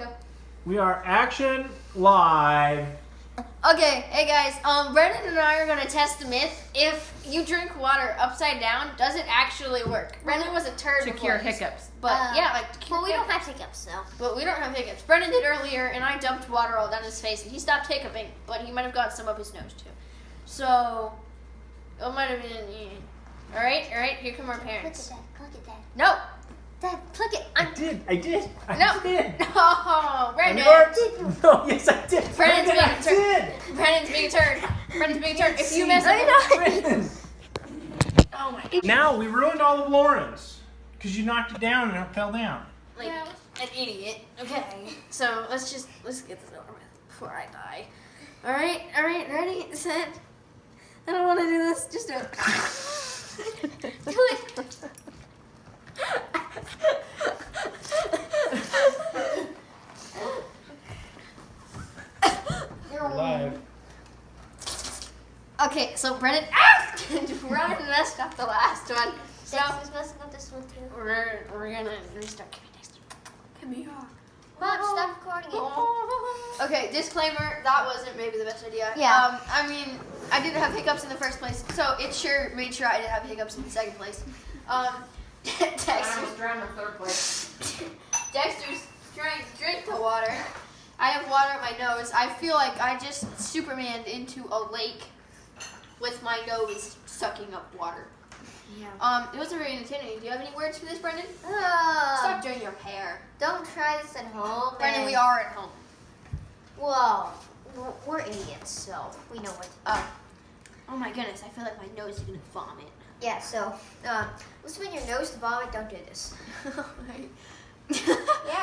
Go. We are action live. Okay, hey guys, Brendan and I are gonna test the myth. If you drink water upside down, does it actually work? Brendan was a turd To before cure this, hiccups. But yeah, like to cure Well, we don't hiccups. have hiccups, so. But we don't have hiccups. Brendan did earlier, and I dumped water all down his face, and he stopped hiccuping, but he might have gotten some up his nose too. So it might have been. Yeah. All right, here come our parents. Click it, Dad. No, Dad, click it. I did. I no, did. no, Brendan. No, yes, I did. Brendan's being I a turd. Brendan's being a turd. Brendan's being a turd. If you mess up, Brendan. oh my god, Now we ruined all of Lauren's because you knocked it down and it fell down. like an idiot. Okay, so let's get this over with before I die. All right, ready, set. I don't want to do this. Just do it. Do it. We're live. Okay, so Brennan, Brennan messed up the last one. So Dexter's messing up this one too. we're gonna restart. Come here. Mom, stop recording it. Okay, disclaimer, that wasn't maybe the best idea. Yeah. I mean, I didn't have hiccups in the first place, so it sure made sure I didn't have hiccups in the second place. Dexter's drowned in third place. Dexter's drink the water. I have water at my nose. I feel like I just Supermaned into a lake with my nose sucking up water. Yeah. It wasn't very intimidating. Do you have any words for this, Brendan? Stop. Stop doing your hair. Don't try this at home. Brendan, and- we are at home. Well, we're idiots, so we know what to do. Oh my goodness, I feel like my nose is gonna vomit. Yeah, so, listen, when your nose is vomit, don't do this. Yeah,